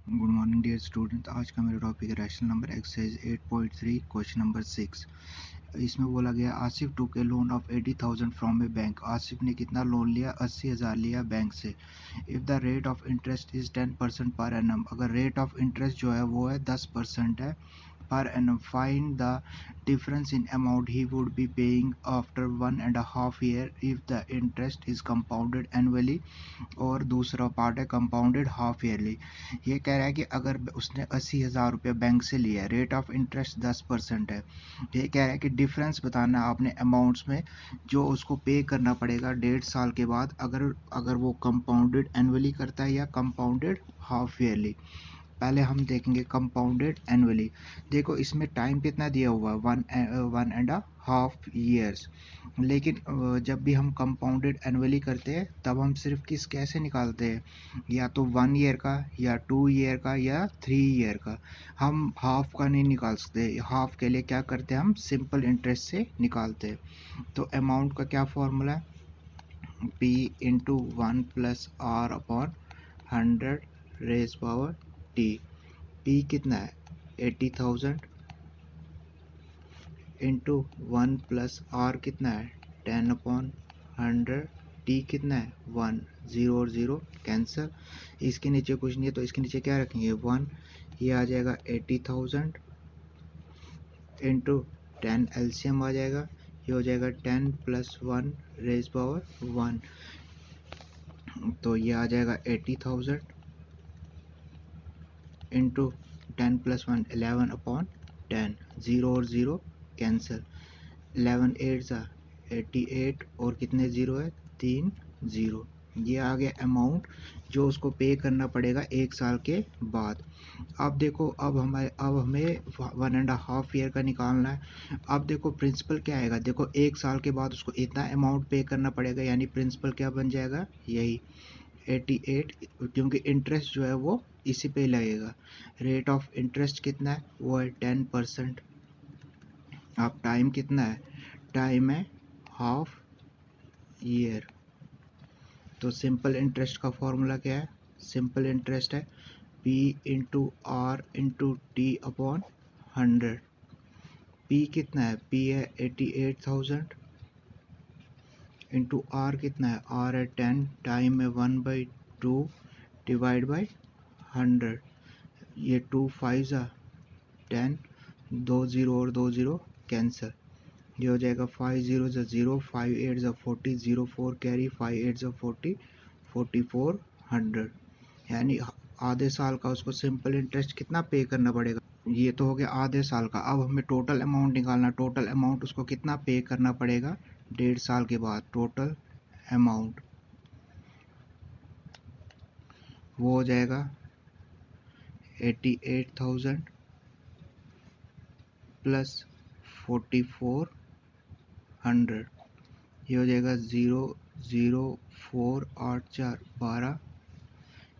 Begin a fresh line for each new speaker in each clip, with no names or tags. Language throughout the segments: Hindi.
Good morning dear student. आज का मेरा टॉपिक है rational number exercise 8.3 question number 6। इसमें बोला गया Asif took a loan of 80,000 from a bank. Asif ने कितना लोन लिया? 80,000 लिया बैंक से। If the rate of interest is 10% per annum, अगर रेट ऑफ इंटरेस्ट जो है वो है 10% है per annum, find the difference in amount he would be paying after 1.5 year if the interest is compounded annually। और दूसरा पार्ट है कंपाउंडेड हाफ ईयरली। ये कह रहा है कि अगर उसने 80,000 रुपये बैंक से लिया है, रेट ऑफ इंटरेस्ट 10% है। ये कह रहा है कि डिफरेंस बताना आपने अमाउंट्स में जो उसको पे करना पड़ेगा 1.5 साल के बाद, अगर अगर वो कंपाउंडेड एनुअली करता है या कंपाउंडेड हाफ ईयरली। पहले हम देखेंगे कंपाउंडेड एनुअली। देखो इसमें टाइम कितना दिया हुआ है, 1.5 ईयर्स। लेकिन जब भी हम कंपाउंडेड एनुअली करते हैं तब हम सिर्फ कैसे निकालते हैं, या तो 1 ईयर का या 2 ईयर का या 3 ईयर का। हम हाफ का नहीं निकाल सकते। हाफ के लिए क्या करते हैं, हम सिंपल इंटरेस्ट से निकालते हैं। तो अमाउंट का क्या फॉर्मूला है, P into 1+R/100 raise power T। P कितना है 80,000 इंटू 1+R कितना है 10/100। T कितना है 1, 0 और 0 कैंसिल। इसके नीचे कुछ नहीं है तो इसके नीचे क्या रखेंगे 1। ये आ जाएगा 80,000 इंटू 10, एलसीएम आ जाएगा, ये हो जाएगा 10 + 1 रेज पावर 1। तो ये आ जाएगा 80,000 इंटू 10 + 1 11/10, 0 और 0 कैंसिल। 11 8 88 और कितने ज़ीरो है 3 ज़ीरो। ये आ गया अमाउंट जो उसको पे करना पड़ेगा 1 साल के बाद। अब देखो अब हमें 1.5 ईयर का निकालना है। अब देखो प्रिंसिपल क्या आएगा, देखो 1 साल के बाद उसको इतना अमाउंट पे करना पड़ेगा, यानी प्रिंसिपल क्या बन जाएगा यही 88, क्योंकि इंटरेस्ट जो है वो इसी पे लगेगा। रेट ऑफ इंटरेस्ट कितना है वो है 10%। अब टाइम कितना है, टाइम है हाफ ईयर। तो सिंपल इंटरेस्ट का फॉर्मूला क्या है, सिंपल इंटरेस्ट है P into R into T upon 100। P कितना है, P है 88,000 इंटू आर कितना है, R है 10, टाइम है 1/2 डिवाइड बाई 100। ये 2 5 10, 2 0 और 2 0 कैंसिल। ये हो जाएगा 5 0 0, 5 8 40, 0 4 कैरी, 5 8 40, 4400। यानी आधे साल का उसको सिंपल इंटरेस्ट कितना पे करना पड़ेगा। ये तो हो गया आधे साल का। अब हमें टोटल अमाउंट निकालना, टोटल अमाउंट उसको कितना पे करना पड़ेगा 1.5 साल के बाद। टोटल अमाउंट वो हो जाएगा 88,000 प्लस 4400। ये हो जाएगा 0 0 4 8 4 12,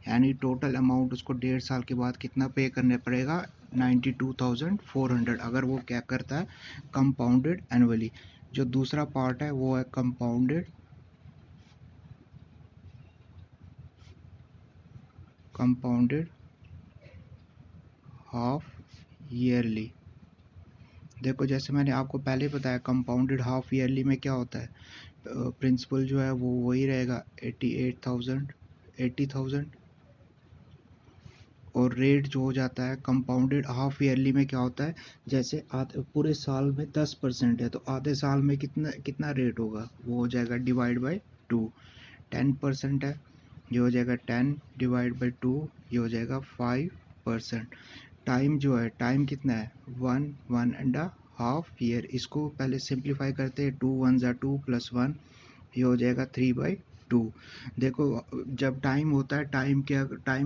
यानी टोटल अमाउंट उसको 1.5 साल के बाद कितना पे करने पड़ेगा 92,400, अगर वो क्या करता है कंपाउंडेड एनुअली। जो दूसरा पार्ट है वो है कंपाउंडेड हाफ ईयरली। देखो जैसे मैंने आपको पहले बताया कंपाउंडेड हाफ ईयरली में क्या होता है, प्रिंसिपल जो है वो वही रहेगा 88,000 80,000, और रेट जो हो जाता है कंपाउंडेड हाफ ईयरली में क्या होता है, जैसे पूरे साल में 10% है तो आधे साल में कितना कितना रेट होगा, वो हो जाएगा डिवाइड बाई 2। 10% है, ये हो जाएगा 10 डिवाइड बाई 2, ये हो जाएगा 5%। टाइम जो है, टाइम कितना है 1.5 ईयर। इसको पहले सिंप्लीफाई करते हैं, 2 1 2 + 1, ये हो जाएगा 3/2। देखो जब टाइम होता है, टाइम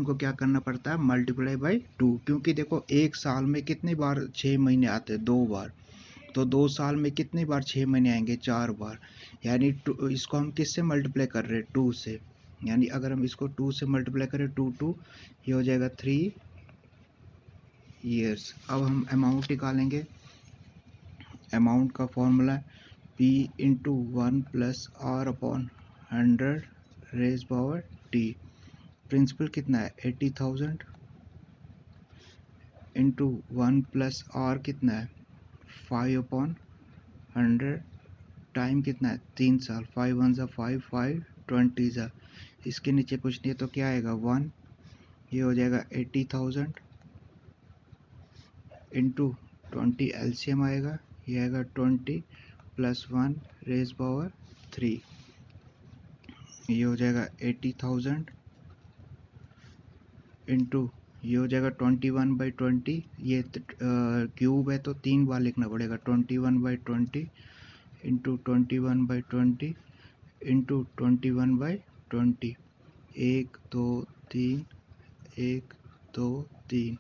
को क्या करना पड़ता है मल्टीप्लाई बाई 2, क्योंकि देखो 1 साल में कितनी बार 6 महीने आते हैं 2 बार, तो 2 साल में कितनी बार 6 महीने आएंगे 4 बार। यानी इसको हम किससे मल्टीप्लाई कर रहे हैं 2 से, यानी अगर हम इसको 2 से मल्टीप्लाई करें 2 2, ये हो जाएगा 3 ईयर्स। अब हम अमाउंट निकालेंगे। अमाउंट का formula P into 1+R/100 raise power T। Principal कितना है 80,000 इंटू 1 प्लस आर कितना है 5/100 टाइम कितना है 3 साल 5 1 ज़ा 5 5 20 ज़ा इसके नीचे कुछ नहीं है तो क्या आएगा 1 ये हो जाएगा 80,000 इंटू 20 एलसीएम आएगा ये आएगा 20 प्लस 1 रेज पावर 3 ये हो जाएगा 80,000 इंटू ये हो जाएगा 21/20 ये क्यूब है तो 3 बार लिखना पड़ेगा 21/20 इंटू 21/20 इंटू 21/20 1 2 3 1 2 3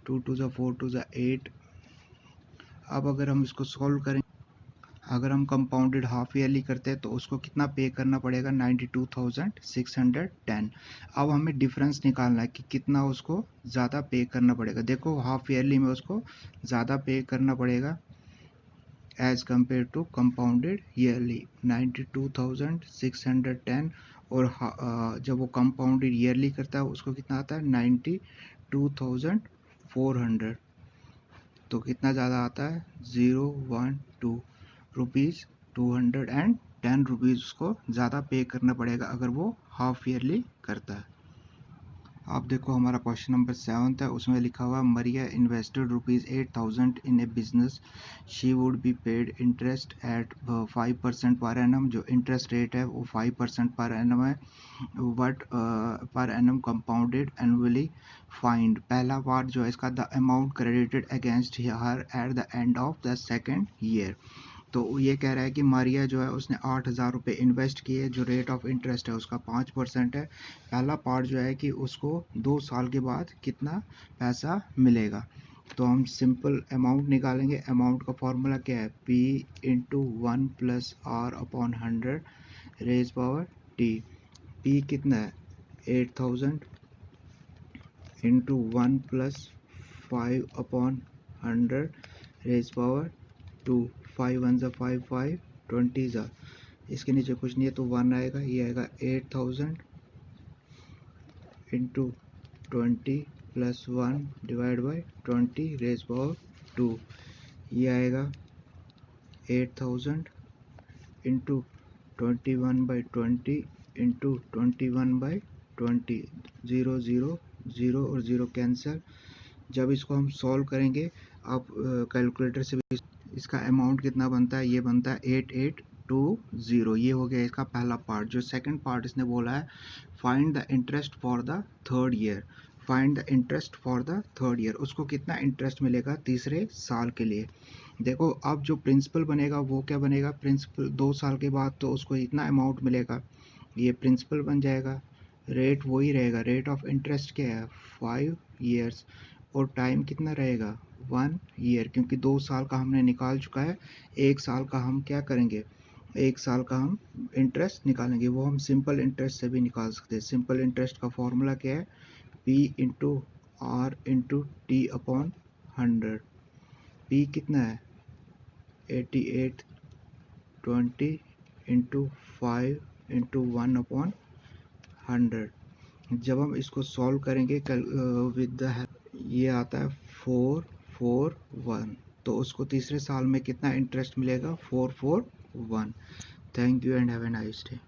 2 2 ज़ा 4 2 ज़ा 8 अब अगर हम इसको सॉल्व करें अगर हम कंपाउंडेड हाफ ईयरली करते हैं तो उसको कितना पे करना पड़ेगा 92,610 अब हमें डिफरेंस निकालना है कि कितना उसको ज़्यादा पे करना पड़ेगा देखो हाफ ईयरली में उसको ज़्यादा पे करना पड़ेगा as compare to compounded yearly 92,610 और जब वो कंपाउंडेड ईयरली करता है उसको कितना आता है 92,400 तो कितना ज़्यादा आता है 012 रुपीज़ 210 रुपीज़ उसको ज़्यादा पे करना पड़ेगा अगर वो हाफ ईयरली करता है। आप देखो हमारा क्वेश्चन नंबर 7 है उसमें लिखा हुआ Maria invested ₹8,000 in a business she would be paid interest at 5% per annum जो इंटरेस्ट रेट है वो 5% पर एनम है but per annum compounded annually find पहला पार्ट जो है इसका the amount credited against her at the end of the second year तो ये कह रहा है कि मारिया जो है उसने 8,000 रुपये इन्वेस्ट किए जो रेट ऑफ इंटरेस्ट है उसका 5% है पहला पार्ट जो है कि उसको 2 साल के बाद कितना पैसा मिलेगा तो हम सिंपल अमाउंट निकालेंगे अमाउंट का फॉर्मूला क्या है P into 1 plus R upon 100 raise power T P कितना है 8,000 into 1 plus 5 upon 100 raise power 2 5 1 ज़ा 5 5 20 ज़ा इसके नीचे कुछ नहीं है तो 1 आएगा ये आएगा 8,000 into 20 plus 1 divide by 20 raise power 2 ये आएगा 8,000 इंटू 21/20 इंटू 21/20 0 0 0 और 0 कैंसिल जब इसको हम सॉल्व करेंगे आप कैलकुलेटर से भी इसका अमाउंट कितना बनता है ये बनता है 8820 ये हो गया इसका पहला पार्ट जो सेकंड पार्ट इसने बोला है find the interest for the third year find the interest for the third year उसको कितना इंटरेस्ट मिलेगा तीसरे साल के लिए देखो अब जो प्रिंसिपल बनेगा वो क्या बनेगा प्रिंसिपल 2 साल के बाद तो उसको इतना अमाउंट मिलेगा ये प्रिंसिपल बन जाएगा रेट वही रहेगा रेट ऑफ इंटरेस्ट क्या है 5 ईयर्स और टाइम कितना रहेगा 1 ईयर क्योंकि 2 साल का हमने निकाल चुका है 1 साल का हम क्या करेंगे 1 साल का हम इंटरेस्ट निकालेंगे वो हम सिंपल इंटरेस्ट से भी निकाल सकते हैं सिंपल इंटरेस्ट का फॉर्मूला क्या है P into R into T upon 100 P कितना है 8820 इंटू 5 इंटू 1 अपॉन 100 जब हम इसको सॉल्व करेंगे विद द ये आता है 441 तो उसको तीसरे साल में कितना इंटरेस्ट मिलेगा 441 thank you and have a nice day